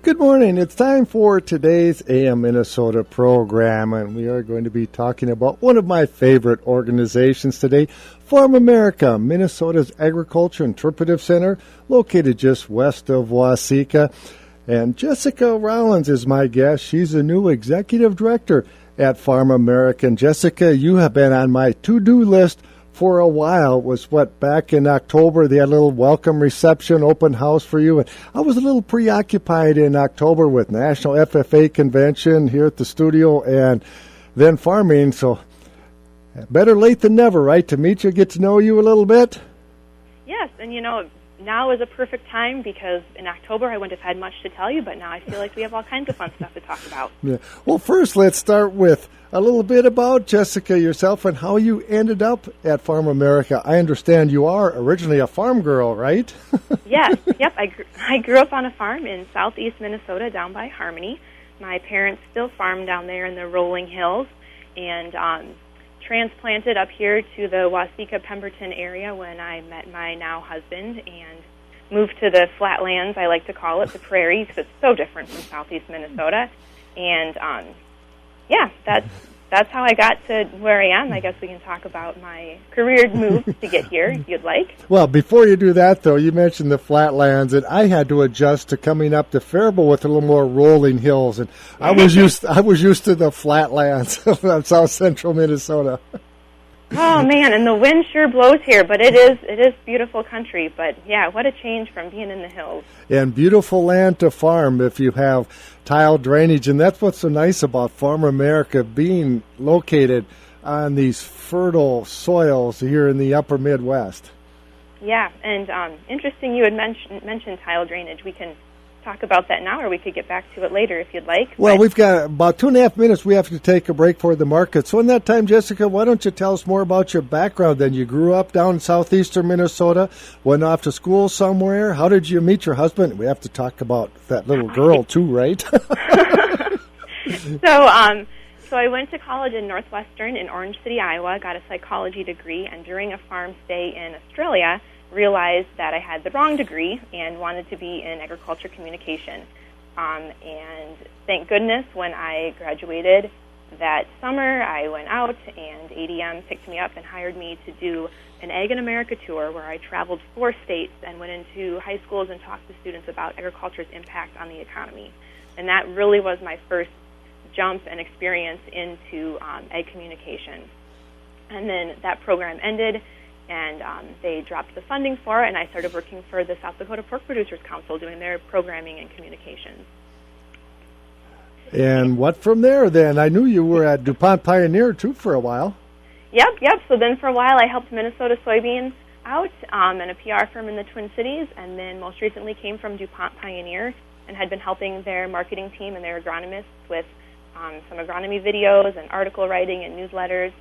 Good morning. It's time for today's AM Minnesota program, and we are going to be talking about one of my favorite organizations today, Farmamerica, Minnesota's Agriculture Interpretive Center, located just west of Waseca. And Jessica Rollins is my guest. She's the new executive director at Farmamerica. And Jessica, you have been on my to-do list for a while. It was back in October, they had a little welcome reception, open house for you. And I was a little preoccupied in October with National FFA Convention here at the studio and then farming. So better late than never, right, to meet you, get to know you a little bit? Yes, and now is a perfect time because in October I wouldn't have had much to tell you, but now I feel like we have all kinds of fun stuff to talk about. Yeah. Well, first let's start with a little bit about Jessica yourself and how you ended up at Farmamerica. I understand you are originally a farm girl, right? Yes, yep. I grew up on a farm in southeast Minnesota down by Harmony. My parents still farm down there in the rolling hills and transplanted up here to the Waseca-Pemberton area when I met my now husband and moved to the flatlands, I like to call it, the prairies, because it's so different from southeast Minnesota. And that's how I got to where I am. I guess we can talk about my career move to get here, if you'd like. Well, before you do that, though, you mentioned the flatlands, and I had to adjust to coming up to Faribault with a little more rolling hills, and I was used to the flatlands of south central Minnesota. Oh man, and the wind sure blows here, but it is beautiful country. But yeah, what a change from being in the hills. And beautiful land to farm if you have tile drainage, and that's what's so nice about Farmamerica being located on these fertile soils here in the upper Midwest. Yeah, and interesting you had mentioned tile drainage. We can talk about that now, or we could get back to it later if you'd like. Well, we've got about 2.5 minutes. We have to take a break for the market. So in that time, Jessica, why don't you tell us more about your background then? You grew up down in southeastern Minnesota, went off to school somewhere. How did you meet your husband? We have to talk about that little girl too, right? So I went to college in Northwestern in Orange City, Iowa, got a psychology degree, and during a farm stay in Australia, realized that I had the wrong degree and wanted to be in agriculture communication. And thank goodness when I graduated that summer, I went out and ADM picked me up and hired me to do an Ag in America tour where I traveled 4 states and went into high schools and talked to students about agriculture's impact on the economy. And that really was my first jump and experience into ag communication. And then that program ended, and they dropped the funding for it, and I started working for the South Dakota Pork Producers Council doing their programming and communications. And what from there then? I knew you were at DuPont Pioneer too for a while. Yep. So then for a while I helped Minnesota Soybean out and a PR firm in the Twin Cities, and then most recently came from DuPont Pioneer and had been helping their marketing team and their agronomists with some agronomy videos and article writing and newsletters,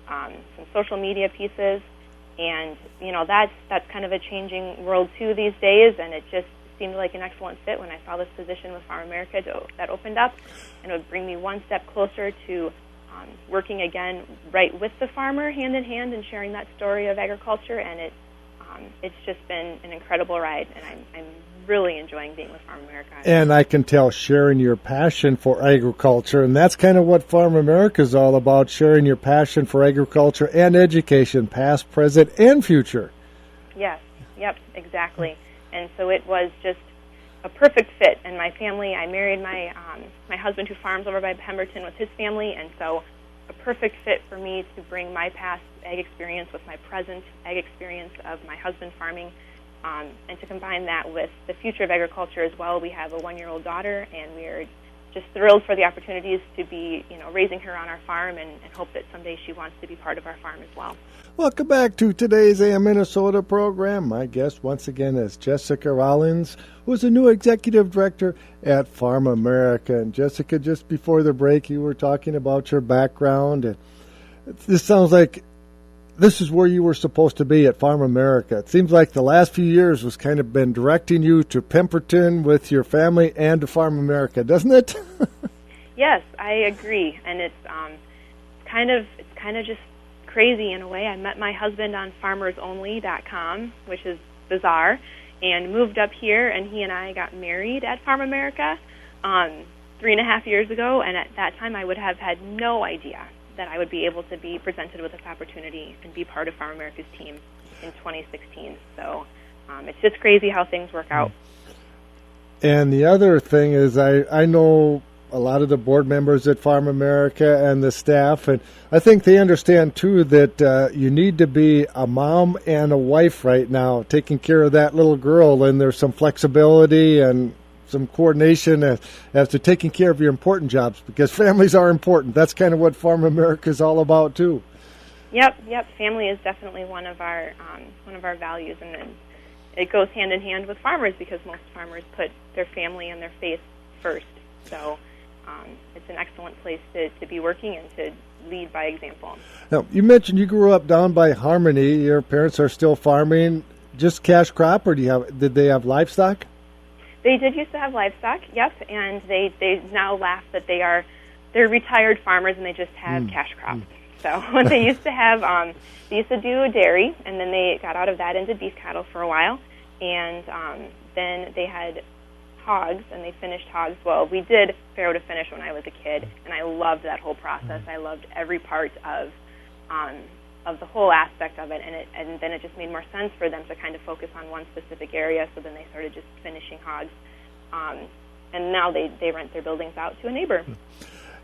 some social media pieces. And, that's kind of a changing world, too, these days, and it just seemed like an excellent fit when I saw this position with Farmamerica that opened up, and it would bring me one step closer to working again right with the farmer, hand in hand, and sharing that story of agriculture, and it's just been an incredible ride, and I'm really enjoying being with Farmamerica. And I can tell sharing your passion for agriculture, and that's kind of what Farmamerica is all about, sharing your passion for agriculture and education, past, present, and future. Yes, yep, exactly. And so it was just a perfect fit. And my family, I married my husband who farms over by Pemberton with his family, and so a perfect fit for me to bring my past ag experience with my present ag experience of my husband farming, and to combine that with the future of agriculture as well. We have a 1-year-old daughter, and we are just thrilled for the opportunities to be, raising her on our farm, and hope that someday she wants to be part of our farm as well. Welcome back to today's AM Minnesota program. My guest once again is Jessica Rollins, who is the new executive director at Farmamerica. And Jessica, just before the break, you were talking about your background, and this sounds like this is where you were supposed to be at Farmamerica. It seems like the last few years was kind of been directing you to Pemberton with your family and to Farmamerica, doesn't it? Yes, I agree, and it's kind of just crazy in a way. I met my husband on farmersonly.com, which is bizarre, and moved up here, and he and I got married at Farmamerica. 3.5 years ago, and at that time I would have had no idea that I would be able to be presented with this opportunity and be part of Farm America's team in 2016. So it's just crazy how things work out. And the other thing is I know a lot of the board members at Farm America and the staff, and I think they understand too that you need to be a mom and a wife right now, taking care of that little girl, and there's some flexibility and some coordination as to taking care of your important jobs, because families are important. That's kind of what Farm America is all about too. Yep. Family is definitely one of our values, and then it goes hand in hand with farmers, because most farmers put their family and their faith first. So it's an excellent place to be working and to lead by example. Now, you mentioned you grew up down by Harmony. Your parents are still farming, just cash crop, or did they have livestock? They did used to have livestock, yep, and they now laugh that they're retired farmers and they just have cash crops. So they used to have, they used to do dairy, and then they got out of that into beef cattle for a while, and then they had hogs, and they finished hogs. Well, we did farrow to finish when I was a kid, and I loved that whole process. I loved every part of the whole aspect of it, and then it just made more sense for them to kind of focus on one specific area, so then they started just finishing hogs. And now they rent their buildings out to a neighbor.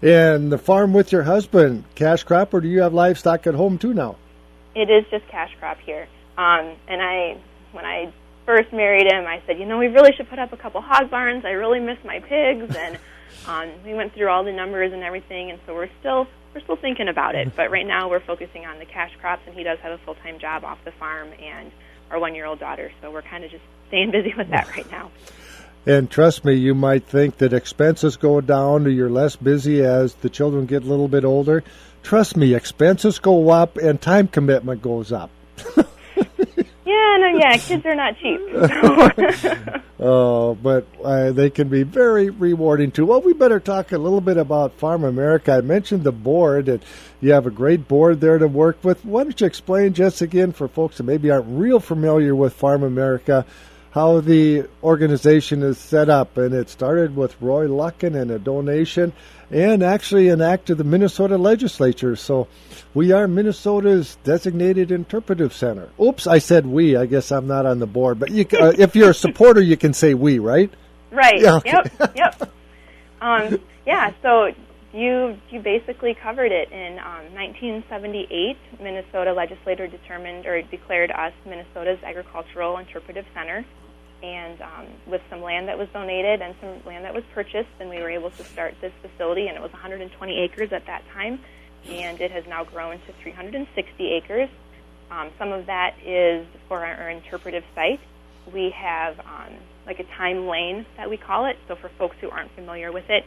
And the farm with your husband, cash crop, or do you have livestock at home too now? It is just cash crop here. And when I first married him, I said, we really should put up a couple hog barns. I really miss my pigs. And we went through all the numbers and everything, and so we're still thinking about it. But right now we're focusing on the cash crops, and he does have a full-time job off the farm and our 1-year-old daughter, so we're kind of just staying busy with that right now. And trust me, you might think that expenses go down or you're less busy as the children get a little bit older. Trust me, expenses go up and time commitment goes up. Kids are not cheap. So. But they can be very rewarding too. Well, we better talk a little bit about Farm America. I mentioned the board, and you have a great board there to work with. Why don't you explain just again for folks that maybe aren't real familiar with Farm America, how the organization is set up? And it started with Roy Luckin and a donation, and actually an act of the Minnesota legislature. So we are Minnesota's designated interpretive center. Oops, I said we. I guess I'm not on the board. But you, if you're a supporter, you can say we, right? Right. Yeah, okay. Yep. So you basically covered it. In 1978, Minnesota legislature determined or declared us Minnesota's agricultural interpretive center. And with some land that was donated and some land that was purchased, then we were able to start this facility, and it was 120 acres at that time, and it has now grown to 360 acres. Some of that is for our interpretive site. We have like a time lane that we call it, so for folks who aren't familiar with it,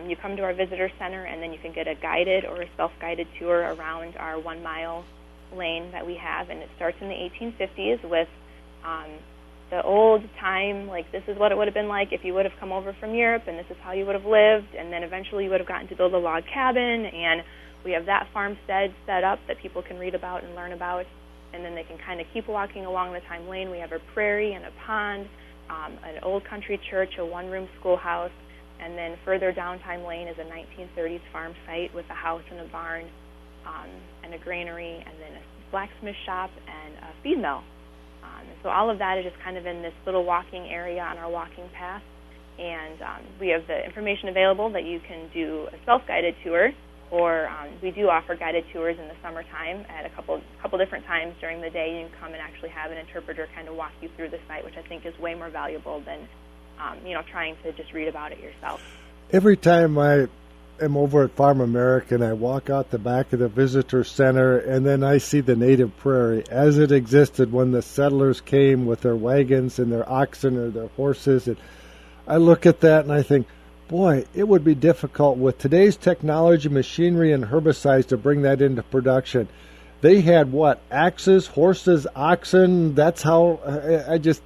you come to our visitor center, and then you can get a guided or a self-guided tour around our 1-mile lane that we have, and it starts in the 1850s with the old time, like this is what it would have been like if you would have come over from Europe, and this is how you would have lived, and then eventually you would have gotten to build a log cabin, and we have that farmstead set up that people can read about and learn about, and then they can kind of keep walking along the time lane. We have a prairie and a pond, an old country church, a 1-room schoolhouse, and then further down time lane is a 1930s farm site with a house and a barn, and a granary, and then a blacksmith shop and a feed mill. So all of that is just kind of in this little walking area on our walking path. And we have the information available that you can do a self-guided tour, or we do offer guided tours in the summertime at a couple different times during the day. You can come and actually have an interpreter kind of walk you through the site, which I think is way more valuable than trying to just read about it yourself. Every time I am over at Farm America and I walk out the back of the visitor center, and then I see the native prairie as it existed when the settlers came with their wagons and their oxen or their horses, and I look at that and I think, boy, it would be difficult with today's technology, machinery, and herbicides to bring that into production. They had what? Axes, horses, oxen. That's how I just,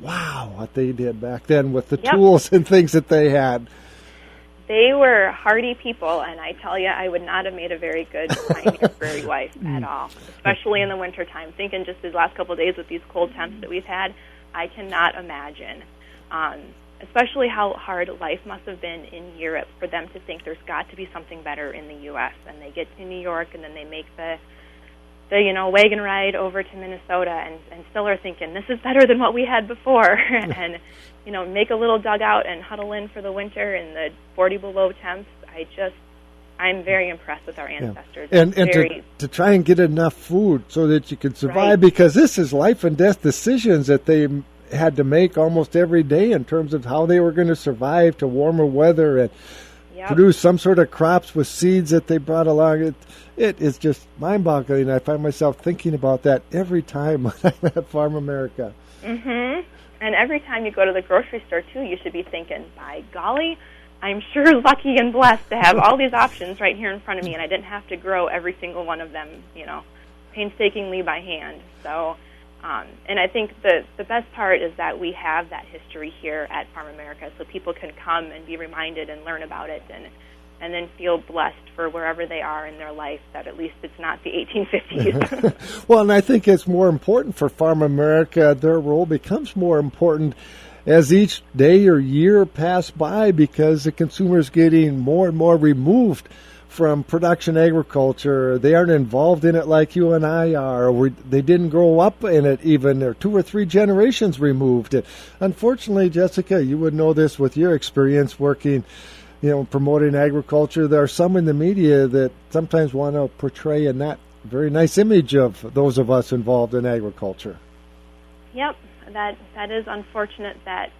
wow, what they did back then with the tools and things that they had. They were hardy people, and I tell you, I would not have made a very good pioneer prairie wife at all, especially in the wintertime. Thinking just these last couple of days with these cold temps that we've had, I cannot imagine. especially how hard life must have been in Europe for them to think there's got to be something better in the U.S. And they get to New York, and then they make the wagon ride over to Minnesota, and still are thinking, this is better than what we had before. And, make a little dugout and huddle in for the winter in the 40 below temps. I'm very impressed with our ancestors. Yeah. And to try and get enough food so that you can survive, right, because this is life and death decisions that they had to make almost every day in terms of how they were going to survive to warmer weather and produce some sort of crops with seeds that they brought along. It is just mind-boggling. I find myself thinking about that every time when I'm at Farmamerica. Mm-hmm. And every time you go to the grocery store, too, you should be thinking, by golly, I'm sure lucky and blessed to have all these options right here in front of me, and I didn't have to grow every single one of them, painstakingly by hand. So, and I think the best part is that we have that history here at Farmamerica, so people can come and be reminded and learn about it, and then feel blessed for wherever they are in their life, that at least it's not the 1850s. Well, and I think it's more important for Farmamerica. Their role becomes more important as each day or year pass by, because the consumer is getting more and more removed from production agriculture. They aren't involved in it like you and I are. They didn't grow up in it even. They're 2 or 3 generations removed. Unfortunately, Jessica, you would know this with your experience working, promoting agriculture. There are some in the media that sometimes want to portray a not very nice image of those of us involved in agriculture. Yep. That is unfortunate that,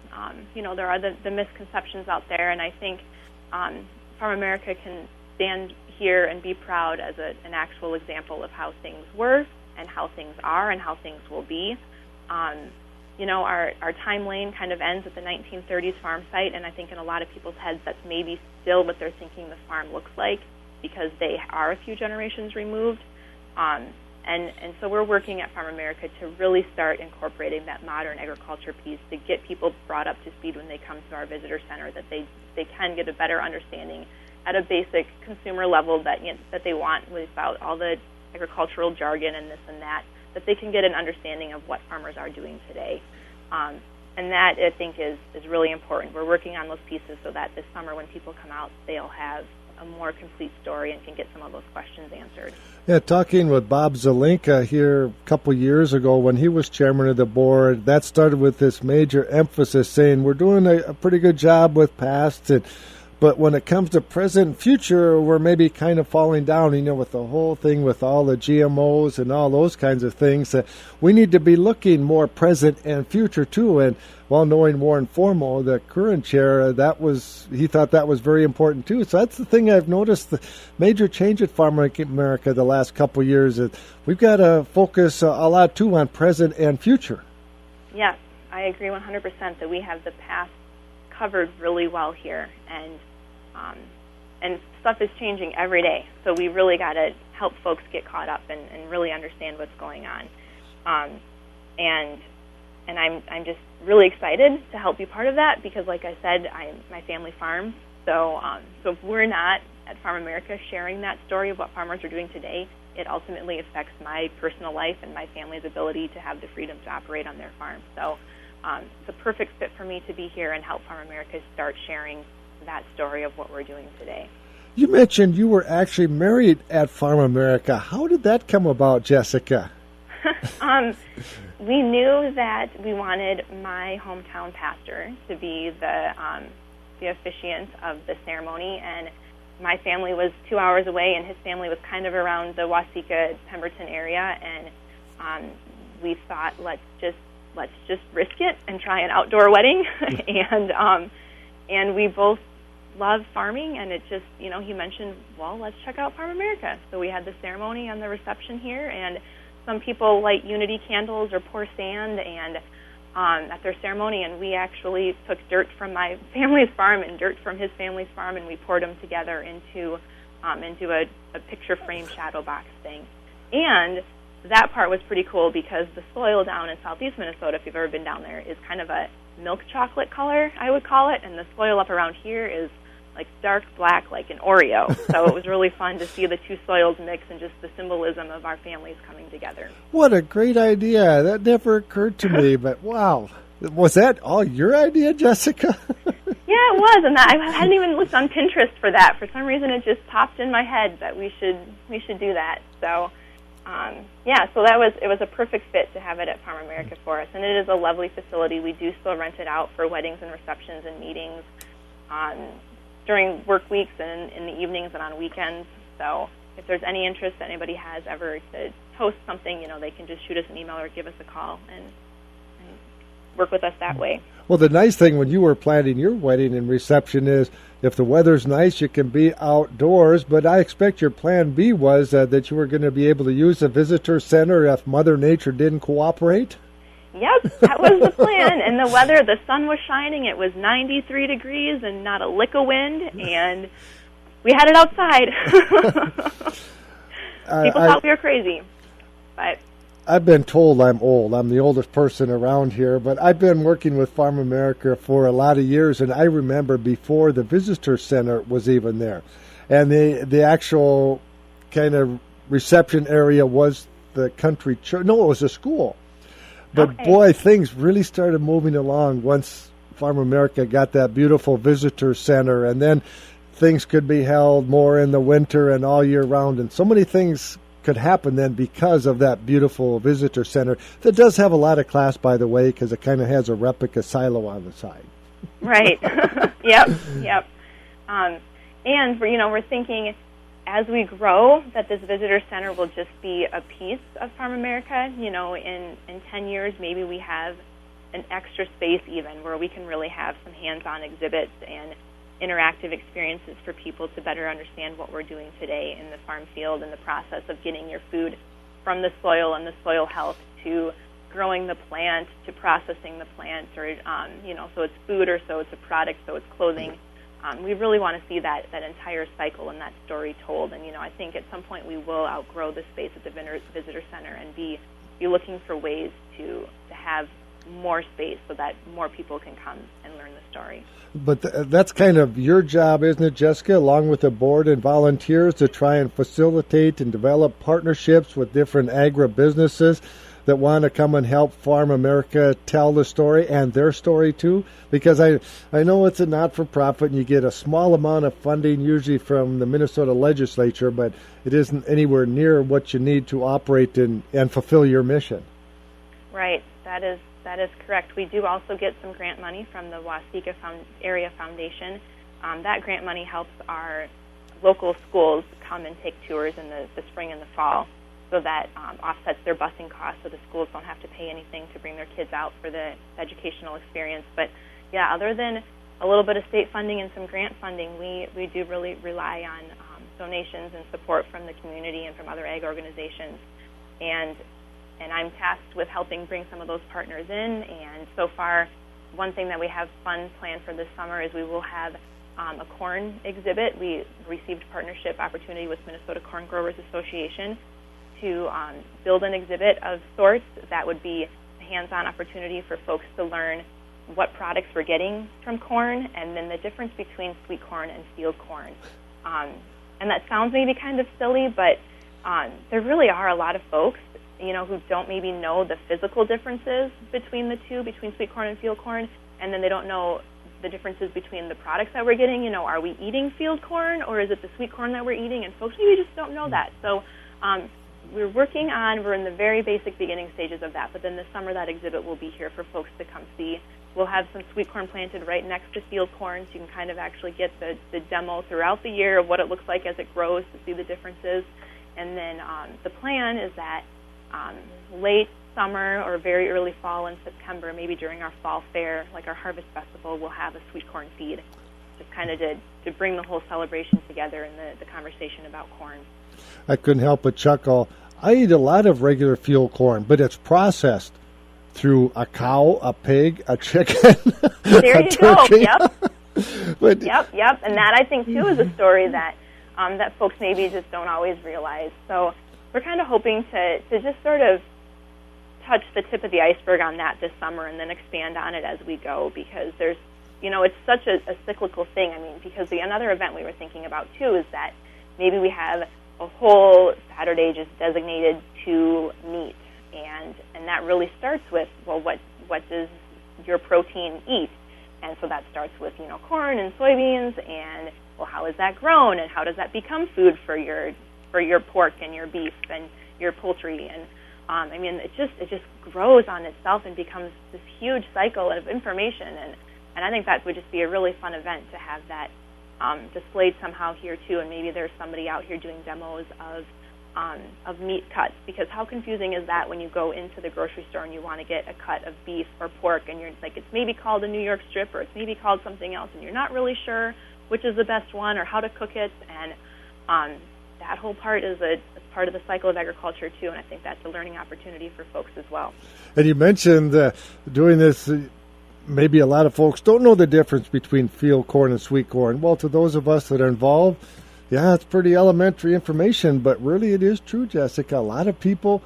there are the misconceptions out there, and I think Farmamerica can stand here and be proud as an actual example of how things were and how things are and how things will be. Our time lane kind of ends at the 1930s farm site, and I think in a lot of people's heads that's maybe still what they're thinking the farm looks like, because they are a few generations removed. And so we're working at Farmamerica to really start incorporating that modern agriculture piece to get people brought up to speed when they come to our visitor center, that they can get a better understanding at a basic consumer level that they want, without all the agricultural jargon and this and that they can get an understanding of what farmers are doing today. And that, I think, is really important. We're working on those pieces so that this summer when people come out, they'll have a more complete story and can get some of those questions answered. Yeah, talking with Bob Zelinka here a couple years ago when he was chairman of the board, that started with this major emphasis saying we're doing a pretty good job with past, but when it comes to present and future, we're maybe kind of falling down, with the whole thing with all the GMOs and all those kinds of things. We need to be looking more present and future too. And while knowing Warren Formo, the current chair, he thought that was very important too. So that's the thing I've noticed, the major change at Farmamerica the last couple of years. We've got to focus a lot too on present and future. Yes, I agree 100% that we have the past covered really well here, and stuff is changing every day. So we really got to help folks get caught up and really understand what's going on. And I'm just really excited to help be part of that, because, like I said, my family farms. So if we're not at Farmamerica sharing that story of what farmers are doing today, it ultimately affects my personal life and my family's ability to have the freedom to operate on their farm. So it's a perfect fit for me to be here and help Farmamerica start sharing that story of what we're doing today. You mentioned you were actually married at Farmamerica. How did that come about, Jessica? We knew that we wanted my hometown pastor to be the officiant of the ceremony, and my family was 2 hours away, and his family was kind of around the Waseca, Pemberton area, and we thought, let's just risk it and try an outdoor wedding. And we both love farming, and it just, he mentioned, well, let's check out Farmamerica. So we had the ceremony and the reception here, and some people light unity candles or pour sand and at their ceremony, and we actually took dirt from my family's farm and dirt from his family's farm, and we poured them together into a picture frame shadow box thing. And that part was pretty cool, because the soil down in southeast Minnesota, if you've ever been down there, is kind of a milk chocolate color, I would call it, and the soil up around here is like dark black, like an Oreo. So it was really fun to see the two soils mix and just the symbolism of our families coming together. What a great idea. That never occurred to me, but wow. Was that all your idea, Jessica? Yeah, it was, and I hadn't even looked on Pinterest for that. For some reason, it just popped in my head that we should do that. So, so it was a perfect fit to have it at Farmamerica for us, and it is a lovely facility. We do still rent it out for weddings and receptions and meetings during work weeks and in the evenings and on weekends. So, if there's any interest that anybody has ever to host something, they can just shoot us an email or give us a call and work with us that way. Well, the nice thing when you were planning your wedding and reception is if the weather's nice, you can be outdoors. But I expect your plan B was that you were going to be able to use the visitor center if Mother Nature didn't cooperate? Yep, that was the plan. And the weather, the sun was shining. It was 93 degrees and not a lick of wind. And we had it outside. People thought we were crazy. But I've been told I'm old. I'm the oldest person around here, but I've been working with Farmamerica for a lot of years, and I remember before the visitor center was even there. And the actual kind of reception area was the country church. No, it was a school. But okay. Boy, things really started moving along once Farmamerica got that beautiful visitor center, and then things could be held more in the winter and all year round, and so many things could happen then because of that beautiful visitor center that does have a lot of class, by the way, because it kind of has a replica silo on the side. Right. Yep. And we're thinking as we grow that this visitor center will just be a piece of Farmamerica. In 10 years, maybe we have an extra space even where we can really have some hands-on exhibits and interactive experiences for people to better understand what we're doing today in the farm field and the process of getting your food from the soil and the soil health to growing the plant to processing the plant, or so it's food or so it's a product, so it's clothing. We really want to see that entire cycle and that story told. And I think at some point we will outgrow the space at the visitor center and be looking for ways to have more space so that more people can come and learn the story. But that's kind of your job, isn't it, Jessica, along with the board and volunteers, to try and facilitate and develop partnerships with different agribusinesses that want to come and help Farmamerica tell the story and their story too? Because I know it's a not-for-profit and you get a small amount of funding usually from the Minnesota legislature, but it isn't anywhere near what you need to operate and fulfill your mission. Right. That is correct. We do also get some grant money from the Waseca Area Foundation. That grant money helps our local schools come and take tours in the spring and the fall, so that offsets their busing costs, so the schools don't have to pay anything to bring their kids out for the educational experience. But yeah, other than a little bit of state funding and some grant funding, we do really rely on donations and support from the community and from other ag organizations. And I'm tasked with helping bring some of those partners in. And so far, one thing that we have fun planned for this summer is we will have a corn exhibit. We received partnership opportunity with Minnesota Corn Growers Association to build an exhibit of sorts that would be a hands-on opportunity for folks to learn what products we're getting from corn and then the difference between sweet corn and field corn. And that sounds maybe kind of silly, but there really are a lot of folks who don't maybe know the physical differences between the two, between sweet corn and field corn, and then they don't know the differences between the products that we're getting. Are we eating field corn or is it the sweet corn that we're eating? And folks maybe just don't know that. So we're in the very basic beginning stages of that, but then this summer that exhibit will be here for folks to come see. We'll have some sweet corn planted right next to field corn, so you can kind of actually get the demo throughout the year of what it looks like as it grows to see the differences. And then the plan is that late summer or very early fall in September, maybe during our fall fair, like our harvest festival, we'll have a sweet corn feed, just kind of to bring the whole celebration together and the conversation about corn. I couldn't help but chuckle. I eat a lot of regular field corn, but it's processed through a cow, a pig, a chicken, there a you turkey. Go. Yep. But, yep. And that, I think, too, is a story that folks maybe just don't always realize. So we're kind of hoping to just sort of touch the tip of the iceberg on that this summer and then expand on it as we go, because there's, it's such a cyclical thing. I mean, because another event we were thinking about, too, is that maybe we have a whole Saturday just designated to meat, and that really starts with, well, what does your protein eat. And so that starts with, corn and soybeans, and, well, how is that grown, and how does that become food for your pork and your beef and your poultry? And, it just grows on itself and becomes this huge cycle of information. And I think that would just be a really fun event to have that displayed somehow here, too. And maybe there's somebody out here doing demos of meat cuts, because how confusing is that when you go into the grocery store and you want to get a cut of beef or pork, and you're like, it's maybe called a New York strip, or it's maybe called something else, and you're not really sure which is the best one or how to cook it. And that whole part is a part of the cycle of agriculture too, and I think that's a learning opportunity for folks as well. And you mentioned doing this, maybe a lot of folks don't know the difference between field corn and sweet corn. Well, to those of us that are involved, yeah, it's pretty elementary information, but really it is true, Jessica. A lot of people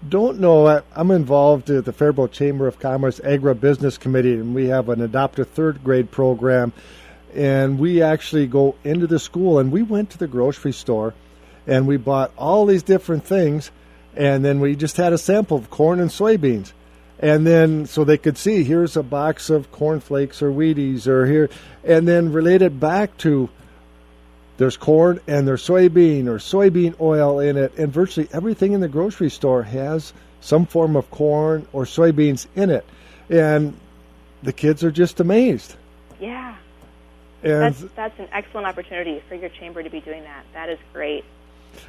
don't know. I'm involved at the Faribault Chamber of Commerce Agribusiness Committee, and we have an Adopt a Third Grade program, and we actually go into the school, and we went to the grocery store, and we bought all these different things, and then we just had a sample of corn and soybeans. And then so they could see, here's a box of cornflakes or Wheaties or here, and then relate it back to there's corn and there's soybean or soybean oil in it, and virtually everything in the grocery store has some form of corn or soybeans in it. And the kids are just amazed. Yeah. And that's an excellent opportunity for your chamber to be doing that. That is great.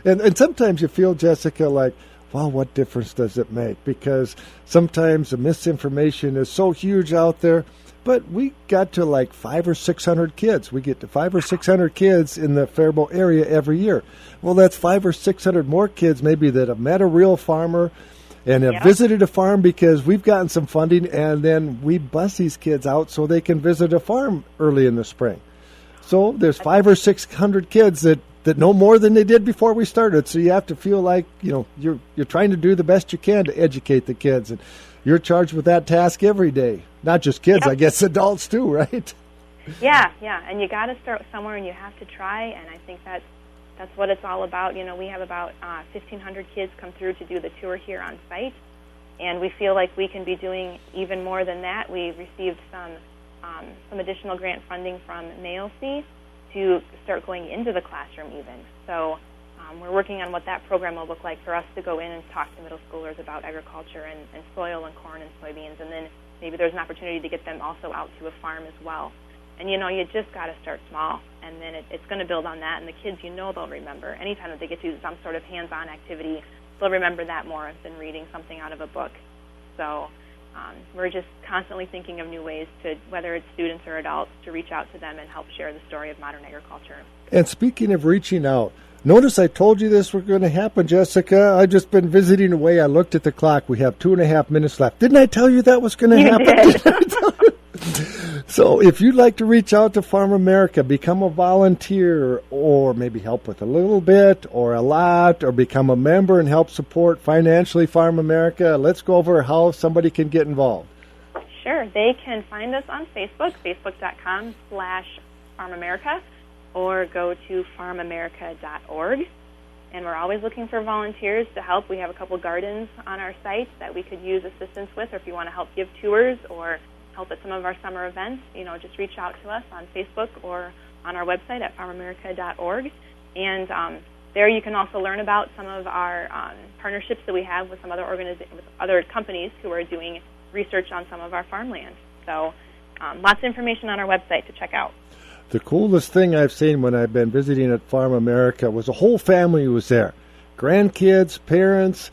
And sometimes you feel, Jessica, like, wow, what difference does it make? Because sometimes the misinformation is so huge out there. But we got to like 500 or 600 kids. We get to 500 or 600 kids in the Faribault area every year. Well, that's 500 or 600 more kids maybe that have met a real farmer and have visited a farm, because we've gotten some funding, and then we bus these kids out so they can visit a farm early in the spring. So there's 500 or 600 kids that know more than they did before we started. So you have to feel like, you're trying to do the best you can to educate the kids, and you're charged with that task every day. Not just kids, I guess adults too, right? Yeah, and you got to start somewhere, and you have to try, and I think that's what it's all about. We have about 1,500 kids come through to do the tour here on site, and we feel like we can be doing even more than that. We received some additional grant funding from NAOC to start going into the classroom even. So we're working on what that program will look like for us to go in and talk to middle schoolers about agriculture and soil and corn and soybeans, and then maybe there's an opportunity to get them also out to a farm as well. And, you just got to start small, and then it's going to build on that, and the kids, they'll remember. Anytime that they get to do some sort of hands-on activity, they'll remember that more than reading something out of a book. So we're just constantly thinking of new ways to, whether it's students or adults, to reach out to them and help share the story of modern agriculture. And speaking of reaching out, notice I told you this was going to happen, Jessica. I've just been visiting away. I looked at the clock. We have 2.5 minutes left. Didn't I tell you that was going to happen? Did. I tell you? So if you'd like to reach out to Farmamerica, become a volunteer, or maybe help with a little bit or a lot, or become a member and help support financially Farmamerica, let's go over how somebody can get involved. Sure. They can find us on Facebook, facebook.com/Farmamerica, or go to farmamerica.org. And we're always looking for volunteers to help. We have a couple gardens on our site that we could use assistance with, or if you want to help give tours or help at some of our summer events, just reach out to us on Facebook or on our website at farmamerica.org. And there you can also learn about some of our partnerships that we have with some with other companies who are doing research on some of our farmland. So lots of information on our website to check out. The coolest thing I've seen when I've been visiting at Farmamerica was a whole family was there. Grandkids, parents,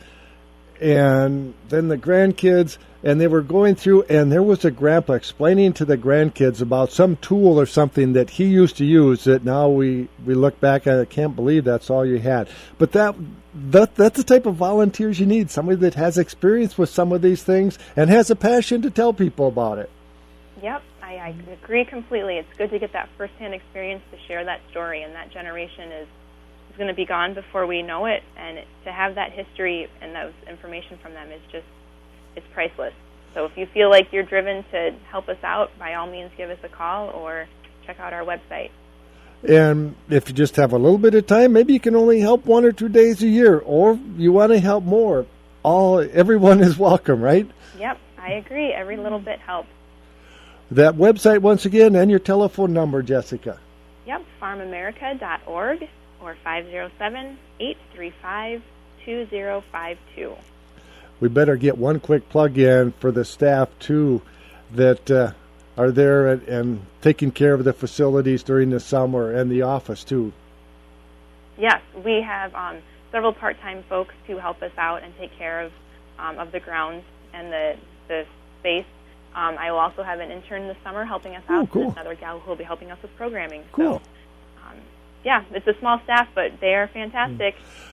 and then the grandkids, and they were going through, and there was a grandpa explaining to the grandkids about some tool or something that he used to use that now we look back at, I can't believe that's all you had. But that's the type of volunteers you need, somebody that has experience with some of these things and has a passion to tell people about it. Yep, I agree completely. It's good to get that firsthand experience to share that story, and that generation is going to be gone before we know it, and to have that history and those information from them is just, it's priceless. So if you feel like you're driven to help us out, by all means give us a call or check out our website. And if you just have a little bit of time, maybe you can only help 1 or 2 days a year, or you want to help more. Everyone is welcome, right? Yep, I agree. Every little bit helps. That website once again and your telephone number, Jessica. Yep, farmamerica.org or 507-835-2052. We better get one quick plug in for the staff, too, that are there and taking care of the facilities during the summer and the office, too. Yes, we have several part-time folks to help us out and take care of the grounds and the space. I will also have an intern this summer helping us out. Cool. Another gal who will be helping us with programming. Cool. So, yeah, it's a small staff, but they are fantastic.